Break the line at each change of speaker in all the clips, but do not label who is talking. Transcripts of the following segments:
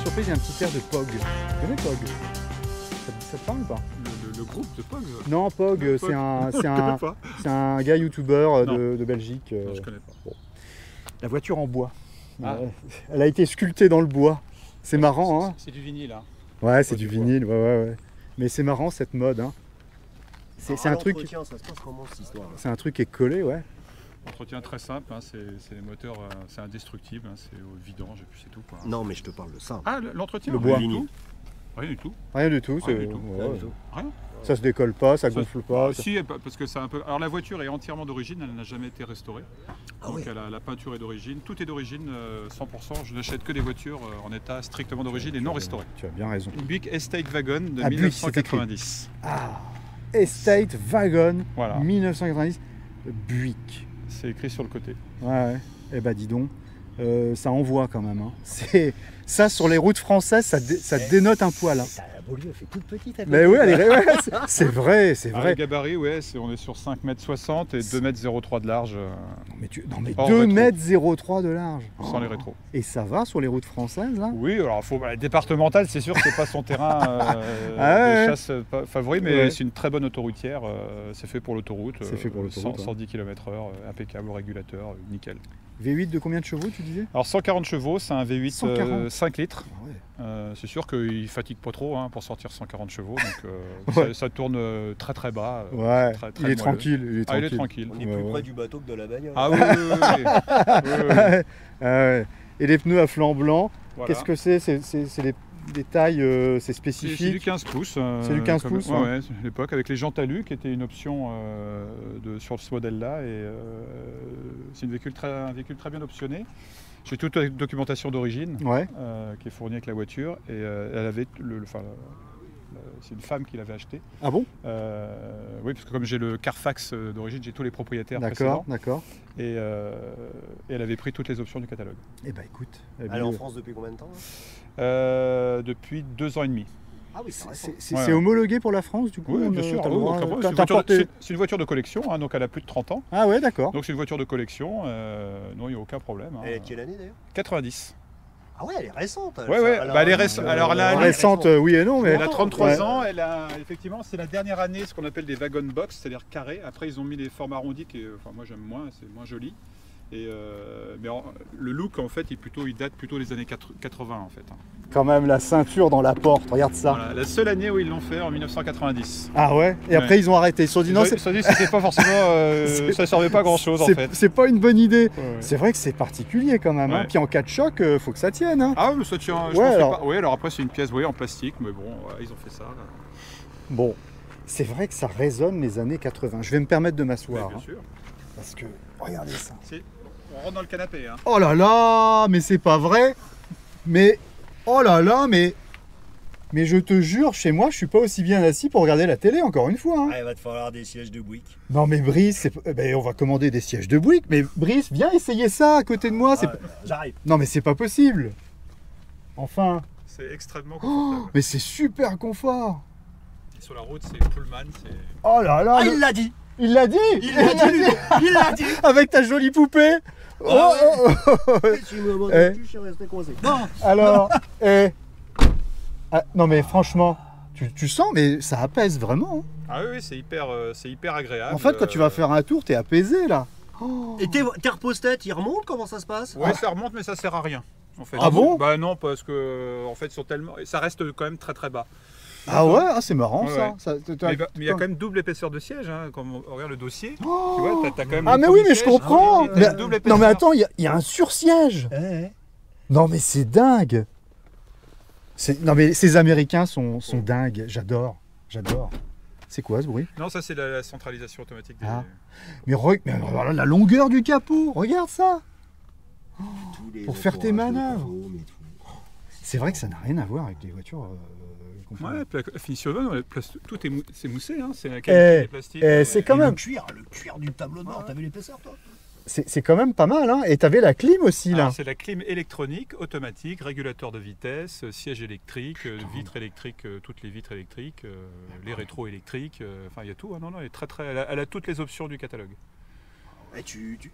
surprise, il y a un petit air de Pog. Tu connais Pog? Ça te parle ou pas?
Le groupe de Pog?
Non, Pog,
Pog.
c'est un gars youtubeur de Belgique.
Non, je connais pas.
Bon. La voiture en bois.
Ah.
Elle a été sculptée dans le bois. C'est marrant, hein?
C'est du vinyle, hein?
Ouais, c'est du vinyle, ouais. Mais c'est marrant cette mode, hein. C'est un truc.
Ça se passe comment cette histoire?
C'est un truc qui est collé, ouais.
Entretien très simple, hein, c'est les moteurs, c'est indestructible, hein, c'est au vidange et puis c'est tout, quoi.
Non, mais je te parle de ça.
Ah, l'entretien?
Le bois.
Rien du tout. Rien du tout.
Rien du tout.
Rien du tout.
Ouais.
Rien du tout.
Rien.
Ça se décolle pas, ça gonfle pas.
Si, parce que c'est un peu. Alors la voiture est entièrement d'origine, elle n'a jamais été restaurée.
Ah
Donc
ouais.
la peinture est d'origine, tout est d'origine, 100%. Je n'achète que des voitures en état strictement d'origine et non restaurées.
Tu as bien raison.
Une Buick Estate Wagon de
Ah, Buick, c'est écrit.
1990.
Ah, Estate Wagon
Voilà.
1990 Buick.
C'est écrit sur le côté.
Ouais. Eh ben dis donc, ça envoie quand même. Hein. Ça sur les routes françaises, ça dénote un poil. Hein.
La Beaulieu, elle fait toute petite.
Mais oui, c'est vrai, c'est
Ah,
vrai.
le gabarit, ouais, on est sur 5,60 m et 2,03 m de large,
Non mais
Hors
2,03 m de large.
sans les rétros.
Et ça va sur les routes françaises là?
Oui, alors départementale, c'est sûr que c'est pas son terrain
ouais.
de chasse favori, mais
Ouais.
c'est une très bonne autoroutière. C'est fait pour l'autoroute.
C'est fait pour l'autoroute,
110 km/h, impeccable au régulateur, nickel.
V8 de combien de chevaux tu disais?
Alors 140 chevaux, c'est un V8
140.
5 litres.
Ah ouais.
C'est sûr qu'il fatigue pas trop hein, pour sortir 140 chevaux, donc
Ouais.
ça tourne très très bas.
Ouais,
très, très
il est
moelleux.
tranquille.
Ah, il est tranquille.
On est
Ouais,
plus
ouais.
près du bateau que de la bagnole.
Ah oui, oui, oui, oui.
Ouais. Ouais. Et les pneus à flanc blanc,
Voilà.
qu'est-ce que c'est? C'est des tailles, c'est
C'est
spécifique.
du 15 pouces.
C'est du 15 pouces,
Ouais,
hein.
ouais, à l'époque, avec les jantes alu qui était une option sur ce modèle-là. Et c'est un véhicule très bien optionné. J'ai toute la documentation d'origine
Ouais.
qui est fournie avec la voiture. Et elle avait c'est une femme qui l'avait acheté.
Ah bon?
Oui, parce que comme j'ai le Carfax d'origine, j'ai tous les propriétaires
D'accord,
précédents.
d'accord.
Et elle avait pris toutes les options du catalogue.
Eh ben écoute,
Elle est en France depuis combien de temps
Depuis 2 ans et demi.
Ah oui, c'est récent.
c'est homologué pour la France du coup?
Oui, bien sûr.
t'as le
Oui,
droit-
aucun problème.
t'as-
C'est
t'as
une voiture de-
porté-
c'est une voiture de collection, hein, donc elle a plus de 30 ans.
Ah ouais, d'accord.
Donc c'est une voiture de collection, non, il n'y a aucun problème. hein.
Elle est de quelle année d'ailleurs
90.
Ah ouais, elle est récente.
Ouais, ouais, bah, elle est récente. Alors là, elle est
Récente, oui et non, mais
Elle a 33
Ouais.
ans, elle a effectivement, c'est la dernière année, ce qu'on appelle des wagon box, c'est-à-dire carrés. Après, ils ont mis des formes arrondies, enfin, moi j'aime moins, c'est moins joli. Et le look, en fait, il date plutôt des années 80, en fait. hein.
quand même la ceinture dans la porte, regarde ça.
Voilà, la seule année où ils l'ont fait, en 1990.
Ah ouais? Et après
Ouais.
ils ont arrêté, ils se sont dit non,
Ils se sont dit que c'était pas forcément, ça servait pas à grand-chose, en fait.
c'est pas une bonne idée.
Ouais, ouais.
C'est vrai que c'est particulier quand même. Hein.
Ouais.
Puis en cas de choc, faut que ça tienne. Hein.
Ah, mais ça tient. Je
Ouais,
pensais
alors-
pas. Oui, alors après, c'est une pièce en plastique, mais bon, voilà, ils ont fait ça.
Bon, c'est vrai que ça résonne les années 80. Je vais me permettre de
Mais
m'asseoir.
bien
Hein,
sûr.
parce que, regardez ça.
On rentre dans le canapé. Hein.
Oh là là, mais c'est pas vrai. Mais, oh là là, mais je te jure, chez moi, je suis pas aussi bien assis pour regarder la télé, encore une fois. Hein.
Ah, il va te falloir des sièges de Buick.
Non mais Brice, on va commander des sièges de Buick. Mais Brice, viens essayer ça à côté de moi.
Ah, j'arrive.
Non mais c'est pas possible. Enfin,
C'est extrêmement
oh,
confortable.
mais c'est super confort.
Et sur la route, c'est Pullman.
Oh là là,
Ah, il l'a dit.
il l'a dit.
Il l'a dit. Il l'a dit.
Avec ta jolie poupée. Oh,
Ah
oh, oh, oh.
Si tu me demandes
Eh.
plus, je suis resté coincé. Non.
Alors, ah, non mais franchement, tu sens, mais ça apaise vraiment. Hein.
Ah oui, c'est hyper agréable.
En fait, quand tu vas faire un tour, t'es apaisé là.
Et tes repose-têtes, ils remontent? Comment ça se passe?
Ouais, ça remonte, mais ça sert à rien. En fait.
Ah bon?
Bah non, parce que en fait, ils sont tellement, ça reste quand même très très bas.
Ah ouais, ah, c'est marrant
Ouais,
ça.
ouais.
Ça.
Mais il y a quand même double épaisseur de siège, hein, comme on regarde le dossier.
Oh.
Tu vois, t'as quand même.
Ah
le
mais oui,
premier
mais je
siège,
comprends.
t'as
Mais-
une double
non
épaisseur.
mais attends, il y a un sursiège. Non mais c'est dingue. Non mais ces Américains sont dingues. J'adore. C'est quoi ce bruit?
Non, ça c'est la centralisation automatique. Des...
Ah. Mais voilà la longueur du capot. Regarde ça. Pour faire tes manœuvres. C'est vrai que ça n'a rien à voir avec les voitures.
Ouais, puis la finition, tout c'est moussé, hein, c'est la qualité des plastiques.
C'est quand
Et
même.
le cuir du tableau de bord, t'as vu l'épaisseur toi?
C'est quand même pas mal. Hein. Et t'avais la clim aussi là.
Alors, c'est la clim électronique, automatique, régulateur de vitesse, siège électrique, vitres électriques, toutes les vitres électriques, les rétros électriques, enfin il y a tout. Hein, non, elle est elle a toutes les options du catalogue.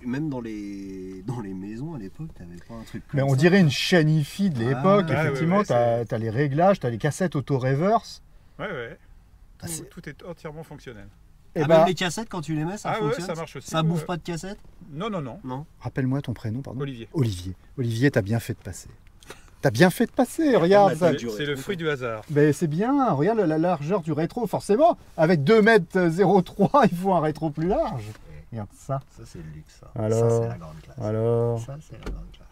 Même dans les maisons à l'époque, t'avais pas un truc comme
Mais on
ça.
dirait une chaîne hi-fi de l'époque.
Ah,
Effectivement,
ouais, ouais,
t'as les réglages, t'as les cassettes auto-reverse.
Ouais, ouais.
Ah, c'est-
Tout est entièrement fonctionnel.
Et
Ah,
bah,
même les cassettes, quand tu les mets, ça
Ah ouais,
fonctionne.
ça marche aussi.
Ça bouffe pas de cassettes?
Non, non, non.
Non.
rappelle-moi ton prénom, pardon.
Olivier.
Olivier. Olivier, t'as bien fait de passer. T'as bien fait de passer, regarde ça.
C'est le fruit du hasard.
Ben, c'est bien, regarde la largeur du rétro, forcément. Avec 2,03 m, il faut un rétro plus large. Regarde ça.
Ça, c'est le luxe, ça.
Alors,
ça, c'est la grande classe.
Alors.
Ça, c'est la grande classe.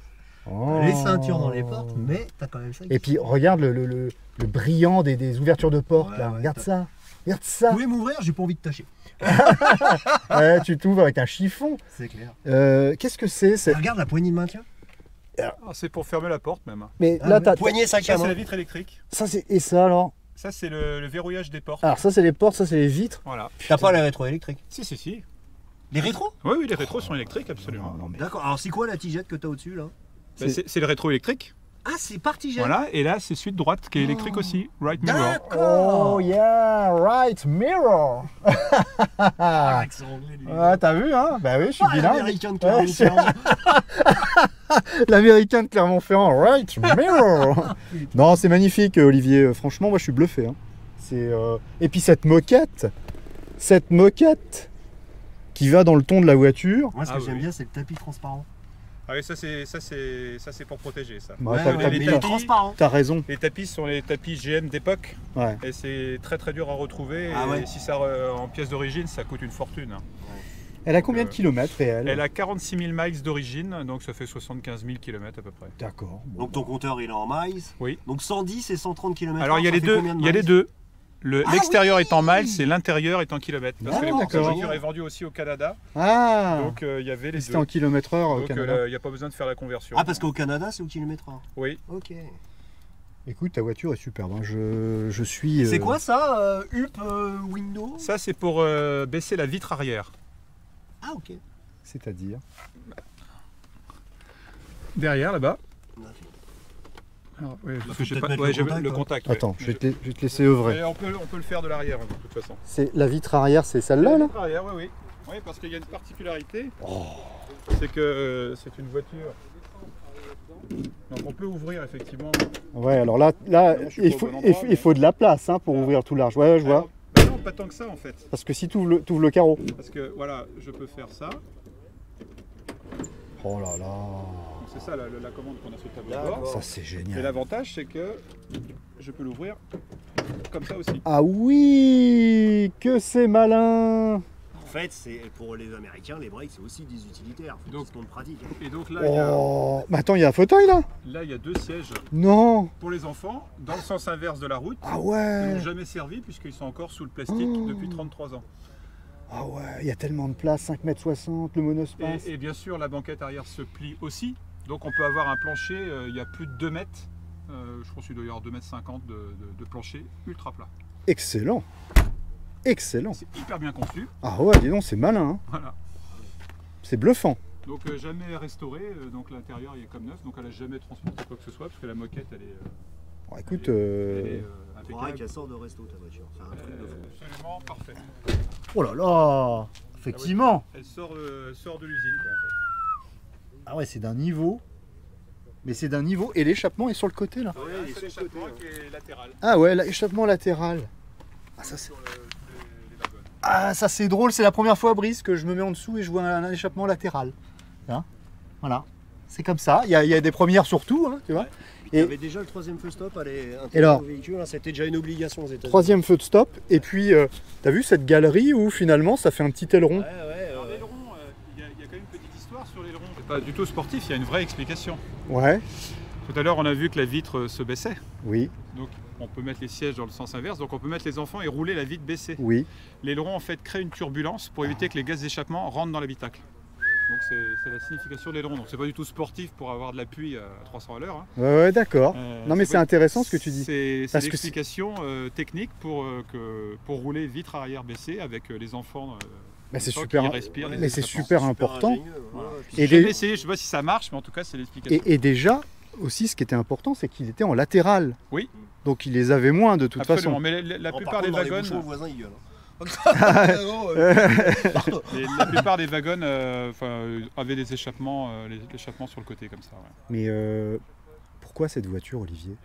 Oh.
Les ceintures dans les portes, mais t'as quand même ça.
Et puis, regarde le brillant des ouvertures de porte,
Ouais,
là.
ouais,
Regarde
t'as-
ça. Regarde
Vous
ça.
pouvez m'ouvrir, j'ai pas envie de tâcher.
Ouais, tu t'ouvres avec un chiffon.
C'est clair.
Qu'est-ce que c'est
Regarde la poignée de maintien.
Ah, c'est pour fermer la porte même.
Mais
Ah,
là,
ouais.
t'as.
Poignée sac
Ça,
à
c'est
main.
la vitre électrique.
Ça, c'est. Et ça, alors?
Ça, c'est le verrouillage des portes.
Alors, ça, c'est les portes, ça, c'est les vitres.
Voilà.
T'as pas les rétro électriques?
Si, si, si.
Les rétros?
Oui, oui, les rétros sont électriques, absolument.
Non, mais.
D'accord. Alors, c'est quoi la tigette que t'as au-dessus, là?
Bah, c'est le rétro électrique.
Ah, c'est par tigette.
Voilà. Et là, c'est celui de droite qui est électrique aussi. Right mirror.
D'accord.
Oh, yeah, right mirror.
Ah, accent anglais, lui.
Ah, t'as vu, hein? Bah oui, je suis
Ah,
bilingue.
l'américain de
Ouais,
Clermont-Ferrand.
L'américain de Clermont-Ferrand, right mirror. Non, c'est magnifique, Olivier. Franchement, moi, je suis bluffé. Hein. Et puis cette moquette qui va dans le ton de la voiture.
Moi, ce que
Ah,
j'aime
oui.
bien, c'est le tapis transparent.
Ah oui, ça c'est pour protéger ça.
Bah,
Ouais,
t'as-
ouais,
t'as-
mais il
t'as-
est transparent.
T'as raison.
Les tapis sont les tapis GM d'époque
Ouais.
et c'est très très dur à retrouver.
Ah
et
ouais.
si ça en pièce d'origine, ça coûte une fortune.
Elle a combien de kilomètres réels?
Elle a 46 000 miles d'origine, donc ça fait 75 000 km à peu près.
D'accord. Bon.
Donc ton compteur il est en miles.
Oui.
Donc 110 et 130 km.
Alors il y a les deux. Il y a les deux.
Ah
L'extérieur
oui.
est en miles et l'intérieur est en kilomètres. Parce que
Ah,
la
d'accord.
voiture est vendue aussi au Canada,
Ah,
donc il y avait les
c'était
deux.
en kilomètres heure au
Donc
Canada.
il n'y a pas besoin de faire la conversion.
Ah, parce qu'au Canada c'est au kilomètre heure.
Oui.
Ok.
Écoute, ta voiture est superbe. Hein. Je suis.
C'est quoi ça Up window?
Ça c'est pour baisser la vitre arrière.
Ah, ok.
C'est-à-dire.
Derrière là-bas. Alors, ouais, parce que
faut
j'ai
peut-être
pas
mettre
ouais,
le
j'ai
contact,
le
hein.
contact. ouais.
Attends, je vais te laisser œuvrer.
Mais on peut le faire de l'arrière de toute façon.
C'est la vitre arrière, c'est celle-là, là?
Arrière, oui, oui. Oui, parce qu'il y a une particularité.
Oh.
C'est que c'est une voiture. Donc on peut ouvrir effectivement.
Ouais, alors là
Non, je suis
il
pas au
faut,
bon endroit,
il faut de la place hein, pour ouvrir tout large. Ouais, je vois.
Alors, bah non, pas tant que ça en fait.
Parce que si tu ouvres le carreau.
Parce que voilà, je peux faire ça.
Oh là là.
Donc c'est ça la commande qu'on a sur le tableau de
D'accord.
bord.
Ça, c'est
Et
génial.
l'avantage c'est que je peux l'ouvrir comme ça aussi.
Ah oui, que c'est malin.
En fait, c'est pour les Américains, les breaks c'est aussi des utilitaires. Faut
Donc-
qu'ils se montrent pratique.
Et donc là, il y a,
Oh, mais attends, il y a un fauteuil là?
là, il y a deux sièges
Non.
pour les enfants dans le sens inverse de la route.
Ah
Ils n'ont
ouais.
jamais servi puisqu'ils sont encore sous le plastique
Oh.
depuis 33 ans.
Ah ouais, il y a tellement de place, 5,60 m, le monospace.
Et bien sûr, la banquette arrière se plie aussi. Donc on peut avoir un plancher, il y a plus de 2 mètres. Je pense qu'il doit y avoir 2,50 m de plancher ultra plat.
Excellent. Excellent.
C'est hyper bien conçu.
Ah ouais, dis donc, c'est malin. Hein.
Voilà.
C'est bluffant.
Donc jamais restauré, donc l'intérieur il est comme neuf, donc elle n'a jamais transporté quoi que ce soit parce que la moquette elle est,
Bon, écoute,
elle est
Faudrait
impeccable.
qu'elle sorte de resto ta voiture. C'est un truc de fou.
Absolument parfait.
oh là là, effectivement.
Elle sort de l'usine quoi, en fait.
Ah ouais, c'est d'un niveau. Mais c'est d'un niveau. Et l'échappement est sur le côté là.
Ouais, il est
C'est
sur le
l'échappement
côté,
qui est latéral
Ah ouais, l'échappement latéral. Ah ça c'est.
sur les wagons.
Ah ça c'est drôle, c'est la première fois Brice que je me mets en dessous et je vois un échappement latéral. Hein, voilà. C'est comme ça. Il y a des premières surtout, hein, tu vois.
Il y
Et-
avait déjà le troisième feu stop à
Et alors
au véhicule, hein, c'était déjà une obligation aux États-Unis.
Troisième feu de stop. Et puis, t'as vu cette galerie où finalement ça fait un petit aileron.
Ouais, ouais.
Alors l'aileron, il y a quand même une petite histoire sur l'aileron. C'est pas du tout sportif, il y a une vraie explication.
Ouais.
Tout à l'heure on a vu que la vitre se baissait.
Oui,
Donc on peut mettre les sièges dans le sens inverse, donc on peut mettre les enfants et rouler la vitre baissée.
oui.
L'aileron en fait crée une turbulence pour éviter que les gaz d'échappement rentrent dans l'habitacle. Donc c'est la signification de l'aileron. Donc c'est pas du tout sportif pour avoir de l'appui à 300 à l'heure. Hein.
Ouais, d'accord. Non mais c'est intéressant ce que tu dis.
C'est
Parce que
l'explication technique pour rouler vitre arrière baissée avec les enfants.
Mais c'est
qui
super.
respirent les
Mais c'est
échappements.
super important.
ingénieux, ouais, ouais.
Et
J'ai jamais
des-
essayé, je sais pas si ça marche, mais en tout cas c'est l'explication.
Et déjà, aussi, ce qui était important, c'est qu'il était en latéral.
Oui.
Donc il les avait moins de toute
Absolument,
façon.
mais la
Bon,
plupart
par
des
contre, dans les
wagons.
bouchons, le voisin il gueule.
La plupart des wagons avaient des échappements, l'échappement sur le côté comme ça. Ouais.
Mais pourquoi cette voiture, Olivier?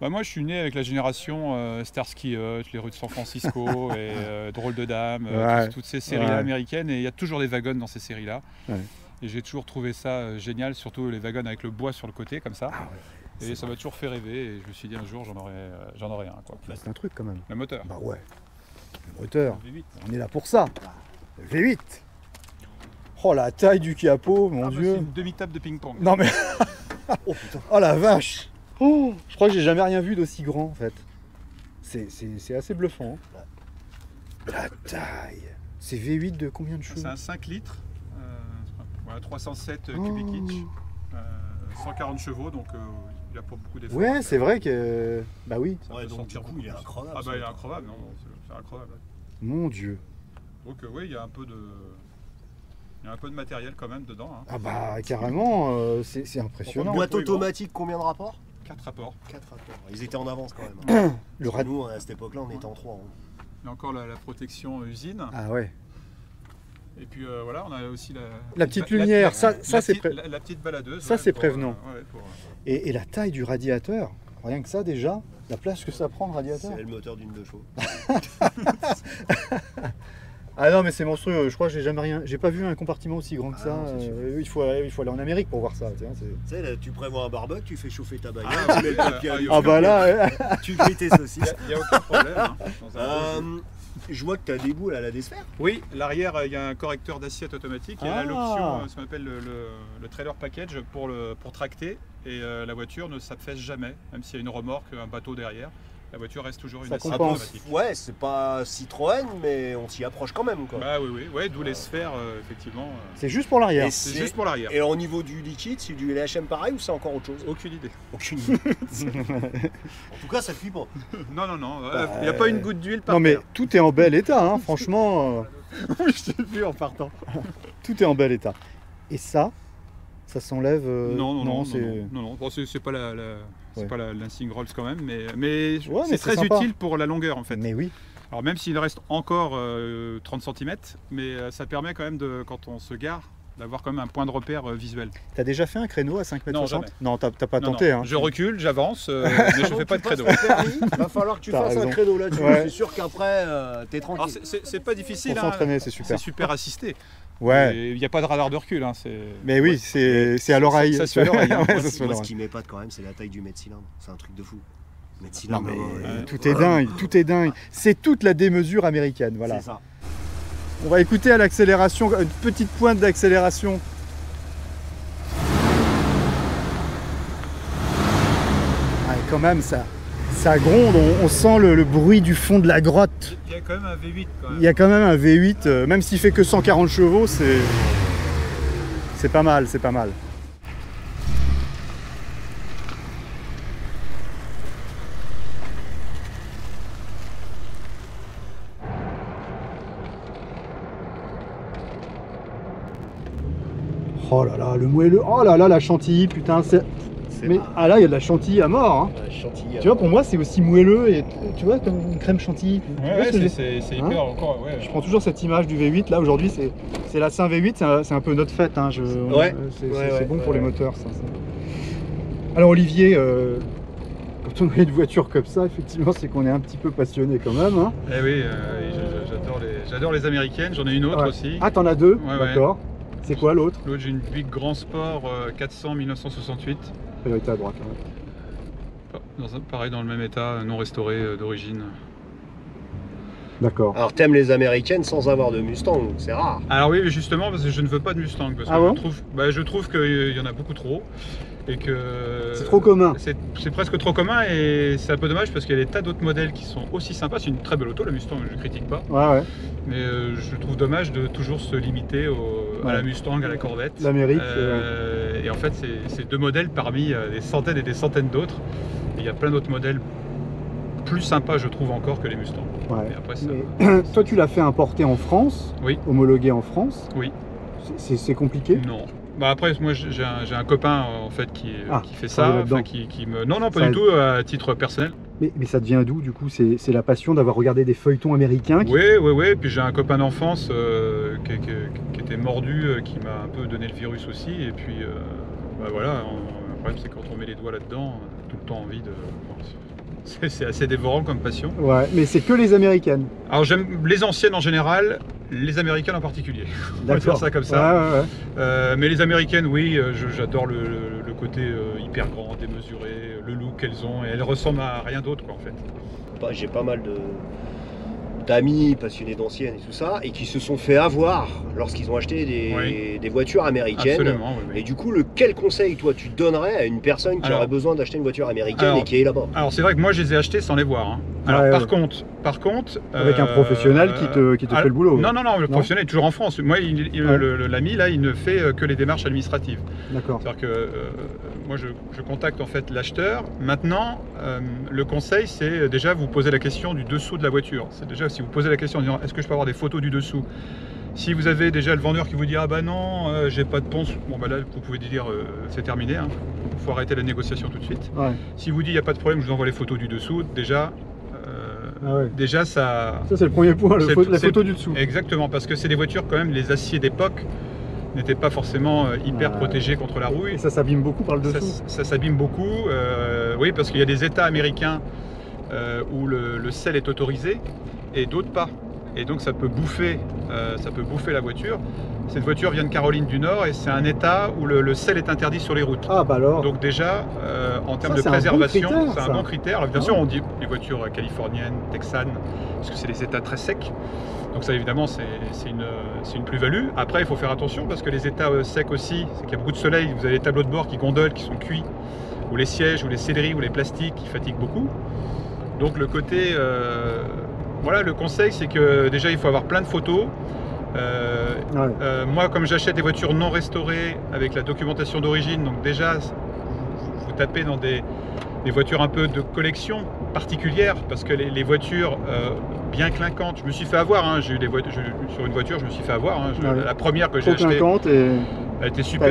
Bah moi je suis né avec la génération Starsky Hutch, les rues de San Francisco et Drôle de Dame, toutes ces séries-là américaines, et il y a toujours des wagons dans ces séries-là. Ouais. Et j'ai toujours trouvé ça génial, surtout les wagons avec le bois sur le côté comme ça. Ah ouais, et ça m'a toujours fait rêver, et je me suis dit un jour j'en aurai un. Quoi.
Bah, c'est un truc quand même.
Le moteur.
Bah ouais, le moteur, le V8. On est là pour ça. Le V8. Oh la taille du capot, mon Dieu.
C'est une demi-table de ping-pong.
Non mais... oh putain. Oh la vache. Oh, je crois que j'ai jamais rien vu d'aussi grand en fait. C'est assez bluffant. Hein. La taille. C'est V8 de combien de chevaux?
C'est un 5 litres, 307 cubic inch, 140 chevaux, donc il n'y a pas beaucoup d'efforts.
Ouais, c'est vrai que... Bah oui.
Ouais, donc du coup il est incroyable.
Ah bah il est incroyable, non, c'est incroyable.
Mon Dieu.
Donc oui, il y a un peu de... Il y a un peu de matériel quand même dedans. Hein.
Ah bah carrément, c'est impressionnant.
Boîte automatique, combien de rapports?
4 rapports.
4 rapports. Ils étaient en avance quand même. Hein.
Nous,
à cette époque-là, on était en 3. Hein.
Il y a encore la protection usine.
Ah ouais.
Et puis voilà, on a aussi
la petite lumière,
la
petite
baladeuse.
Ça c'est prévenant.
Pour...
Et la taille du radiateur, rien que ça déjà, la place que ça prend le radiateur.
C'est le moteur d'une 2 chevaux.
Ah non mais c'est monstrueux, je crois que j'ai pas vu un compartiment aussi grand que ça. Non, il faut aller en Amérique pour voir ça. Tu
sais, là, tu prévois un barbecue, tu fais chauffer ta bagnole,
tu mets le papier à bah là,
tu grilles tes saucisses.
Il n'y a aucun problème. Hein,
je vois que tu as des boules à la Desfer.
Oui, l'arrière, il y a un correcteur d'assiette automatique et l'option, ce qu'on appelle le trailer package pour tracter, et la voiture ne s'affaisse jamais, même s'il y a une remorque, un bateau derrière. La voiture reste toujours une assiette automatique.
Ouais, c'est pas Citroën, mais on s'y approche quand même. Quoi.
Bah oui, d'où les sphères, effectivement.
C'est juste pour l'arrière.
C'est juste pour l'arrière.
Et au niveau du liquide, c'est du LHM pareil ou c'est encore autre chose?
Aucune idée.
Aucune idée. En tout cas, ça fuit pas.
Non, il n'y a pas une goutte d'huile par terre.
Non mais tout est en bel état, hein, franchement.
Je t'ai vu en partant.
Tout est en bel état. Et ça s'enlève.
Non, bon, c'est pas c'est pas l'insigne Rolls quand même, mais c'est très utile pour la longueur en fait.
Mais oui.
Alors même s'il reste encore 30 cm, mais ça permet quand même quand on se gare, d'avoir quand même un point de repère visuel.
T'as déjà fait un créneau à 5,60 m?
Non, jamais.
Non, t'as pas tenté. Hein.
Je recule, j'avance, mais je fais pas de créneau.
Il va falloir que tu fasses un créneau là-dessus. Ouais. Je suis sûr qu'après, t'es tranquille.
C'est pas difficile.
Pour s'entraîner, c'est super.
C'est super assisté.
Ouais.
Il n'y a pas de radar de recul. Hein,
mais oui, c'est à l'oreille.
Ça se fait à l'oreille. Hein.
Moi, ce qui m'épate quand même, c'est la taille du mètre cylindre. C'est un truc de fou.
Non, mais tout est dingue, tout est dingue. C'est toute la démesure américaine, voilà.
C'est ça.
On va écouter à l'accélération, une petite pointe d'accélération. Ah, quand même, ça gronde, on sent le bruit du fond de la grotte.
Il y a quand même un V8 quand même.
Il y a quand même un V8, même s'il fait que 140 chevaux, c'est pas mal, c'est pas mal. Oh là là, le moelleux, oh là là, la chantilly, putain, mais ah là, il y a de la chantilly à mort. Hein. Tu vois, pour moi, c'est aussi moelleux et tu vois, comme une crème chantilly.
Ouais, c'est hyper encore. Ouais.
Je prends toujours cette image du V8. Là, aujourd'hui, c'est la Saint V8. C'est un peu notre fête. Hein. C'est bon pour les moteurs. Ça. Alors, Olivier, quand on a une voiture comme ça, effectivement, c'est qu'on est un petit peu passionné quand même. Hein.
Eh oui, j'adore les américaines. J'en ai une autre aussi.
Ah, t'en as deux? D'accord. C'est quoi l'autre?
L'autre, j'ai une Buick Grand Sport 400 1968.
Priorité à droite. Ouais.
Pareil, dans le même état, non restauré d'origine.
D'accord.
Alors t'aimes les américaines sans avoir de Mustang, c'est rare.
Alors oui, justement, parce que je ne veux pas de Mustang. Parce que je trouve qu'il y en a beaucoup trop. Et que
c'est trop commun.
C'est presque trop commun et c'est un peu dommage parce qu'il y a des tas d'autres modèles qui sont aussi sympas. C'est une très belle auto, la Mustang, je ne critique pas.
Ouais.
Mais je trouve dommage de toujours se limiter à la Mustang, à la Corvette.
L'Amérique.
Et en fait, c'est deux modèles parmi des centaines et des centaines d'autres. Il y a plein d'autres modèles plus sympas, je trouve, encore que les Mustangs.
Ouais. Et après, toi, tu l'as fait importer en France, homologué en France.
Oui.
C'est compliqué?
Non. Bah après, moi j'ai un copain en fait qui fait ça, qui me... Non, pas du tout, à titre personnel.
Mais ça devient d'où du coup? C'est la passion d'avoir regardé des feuilletons américains
Oui. Puis j'ai un copain d'enfance qui était mordu, qui m'a un peu donné le virus aussi. Et puis bah voilà, le problème c'est quand on met les doigts là-dedans, tout le temps envie de... C'est assez dévorant comme passion.
Ouais, mais c'est que les américaines.
Alors j'aime les anciennes en général, les américaines en particulier. On va dire ça comme ça.
Ouais.
Mais les américaines, oui, j'adore le côté hyper grand, démesuré, le look qu'elles ont. Et elles ressemblent à rien d'autre, quoi, en fait.
J'ai pas mal d'amis passionnés d'anciennes et tout ça, et qui se sont fait avoir lorsqu'ils ont acheté des voitures américaines.
Absolument, oui.
Et du coup, quel conseil, toi, tu donnerais à une personne qui aurait besoin d'acheter une voiture américaine et qui est là-bas?
Alors, c'est vrai que moi, je les ai achetés sans les voir. Hein. Alors, par contre...
Avec un professionnel qui te fait le boulot.
Non, le professionnel est toujours en France. Moi, l'ami, là, il ne fait que les démarches administratives.
D'accord.
C'est-à-dire que moi, je contacte en fait l'acheteur. Maintenant, le conseil, c'est déjà vous poser la question du dessous de la voiture. C'est déjà, si vous posez la question en disant, est-ce que je peux avoir des photos du dessous? Si vous avez déjà le vendeur qui vous dit, ah bah non, j'ai pas de ponce, bon bah là, vous pouvez dire, c'est terminé, hein. Faut arrêter la négociation tout de suite. Ouais. Si vous dit, il n'y a pas de problème, je vous envoie les photos du dessous, déjà... Déjà ça
c'est le premier point, la photo du dessous.
Exactement, parce que c'est des voitures quand même, les aciers d'époque n'étaient pas forcément hyper protégés contre la rouille.
Et ça s'abîme beaucoup par le dessous.
Ça s'abîme beaucoup, oui, parce qu'il y a des états américains où le sel est autorisé et d'autres pas. Et donc ça peut bouffer la voiture. Cette voiture vient de Caroline du Nord et c'est un état où le sel est interdit sur les routes.
Ah bah alors.
Donc déjà, en termes de préservation, c'est un bon critère. Alors bien sûr, on dit les voitures californiennes, texanes, parce que c'est des états très secs. Donc ça évidemment, c'est une plus-value. Après, il faut faire attention parce que les états secs aussi, c'est qu'il y a beaucoup de soleil. Vous avez les tableaux de bord qui gondolent, qui sont cuits, ou les sièges, ou les selleries, ou les plastiques qui fatiguent beaucoup. Donc le côté... voilà, le conseil, c'est que déjà, il faut avoir plein de photos. Moi, comme j'achète des voitures non restaurées avec la documentation d'origine, donc déjà, vous tapez dans des voitures un peu de collection particulière, parce que les voitures bien clinquantes, je me suis fait avoir, hein, j'ai eu des voitures, sur une voiture, je me suis fait avoir. Hein, la première que j'ai achetée, elle était super.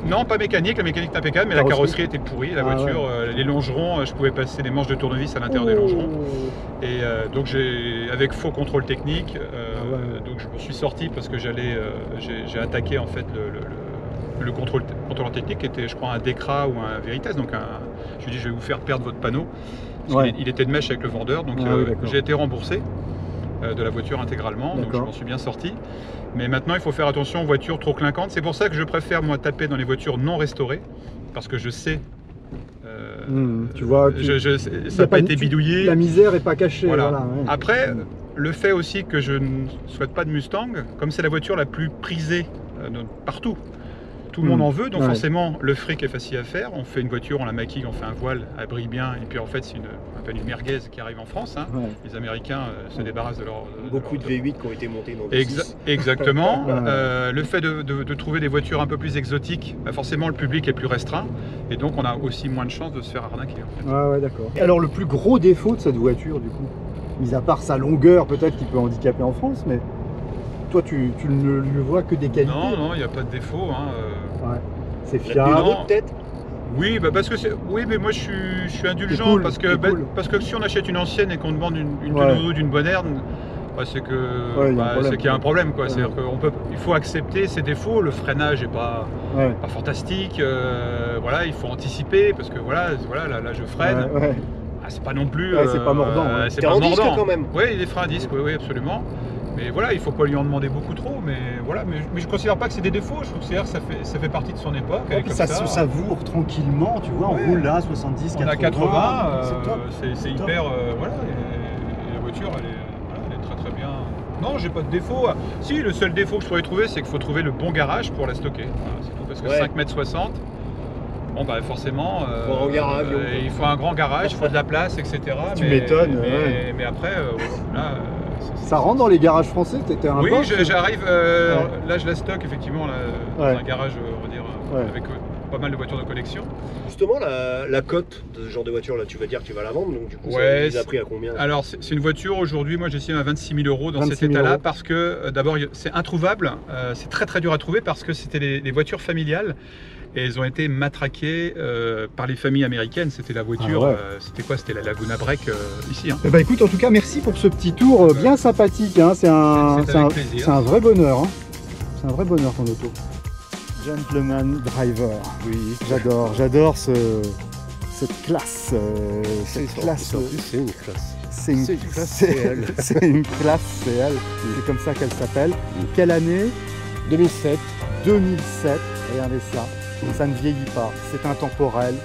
Non, pas mécanique, la mécanique est impeccable, mais la carrosserie était pourrie, la voiture, les longerons, je pouvais passer des manches de tournevis à l'intérieur des longerons. Et donc avec faux contrôle technique, donc je me suis sorti parce que j'ai attaqué en fait le contrôle technique qui était, je crois, un Decra ou un Veritas. Donc je lui ai dit, je vais vous faire perdre votre panneau. Il était de mèche avec le vendeur, donc j'ai été remboursé de la voiture intégralement, donc je m'en suis bien sorti. Mais maintenant, il faut faire attention aux voitures trop clinquantes. C'est pour ça que je préfère, moi, taper dans les voitures non restaurées, parce que je sais...
tu vois,
ça n'a pas été bidouillé.
La misère n'est pas cachée.
Voilà. Après, le fait aussi que je ne souhaite pas de Mustang, comme c'est la voiture la plus prisée partout, tout le monde en veut, donc forcément le fric est facile à faire. On fait une voiture, on la maquille, on fait un voile, elle brille bien, et puis en fait c'est une merguez qui arrive en France. Hein. Les Américains se débarrassent de leur...
Beaucoup de V8 qui ont été montés dans des
Exactement. Le fait de trouver des voitures un peu plus exotiques, forcément le public est plus restreint, et donc on a aussi moins de chances de se faire arnaquer. En fait.
Ouais, d'accord. Alors le plus gros défaut de cette voiture, du coup, mis à part sa longueur peut-être qui peut handicaper en France, mais toi tu ne lui vois que des qualités.
Non, il n'y a pas de défaut. Hein.
C'est fiable.
Peut-être.
Oui, parce que mais moi je suis indulgent, cool, parce que si on achète une ancienne et qu'on demande une tenue d'une bonne herbe, c'est qu'il y a un problème, quoi. C'est-à-dire qu'il faut accepter ses défauts. Le freinage n'est pas fantastique. Voilà, il faut anticiper parce que voilà, là je freine. C'est pas non plus.
C'est pas mordant.
C'est pas mordant
quand même. Oui, des freins à disque, oui, absolument. Mais voilà, il ne faut pas lui en demander beaucoup trop, mais voilà. Mais je ne considère pas que c'est des défauts, je considère que ça fait partie de son époque.
Ça se savoure tranquillement, tu vois, on roule là, 70, 80.
On a 80, c'est hyper... voilà, et la voiture, elle est très très bien. Non, j'ai pas de défaut. Si, le seul défaut que je pourrais trouver, c'est qu'il faut trouver le bon garage pour la stocker. Voilà, c'est tout, parce que 5,60 m, bon bah forcément, il faut un grand garage, il faut de la place, etc.
Tu m'étonnes.
Mais après, là...
Ça rentre dans les garages français, t'étais un
Oui, j'arrive, là je la stocke effectivement là, dans un garage, on va dire, avec pas mal de voitures de collection.
Justement, la cote de ce genre de voiture là, tu vas dire que tu vas la vendre, donc du coup ça les a pris à combien?
Alors c'est une voiture aujourd'hui, moi j'estime à 26 000 € dans cet état-là, parce que d'abord c'est introuvable, c'est très très dur à trouver parce que c'était les voitures familiales. et elles ont été matraquées par les familles américaines. C'était la voiture, c'était quoi? C'était la Laguna Break ici. Hein.
Eh ben, écoute, en tout cas, merci pour ce petit tour bien sympathique. Hein. C'est un vrai bonheur. Hein. C'est un vrai bonheur ton auto. Gentleman driver. Oui, j'adore cette classe.
C'est une classe.
C'est une classe, c'est elle. C'est une classe, c'est elle. C'est comme ça qu'elle s'appelle. Quelle année?
2007.
2007. Regardez ça. Ça ne vieillit pas. C'est intemporel.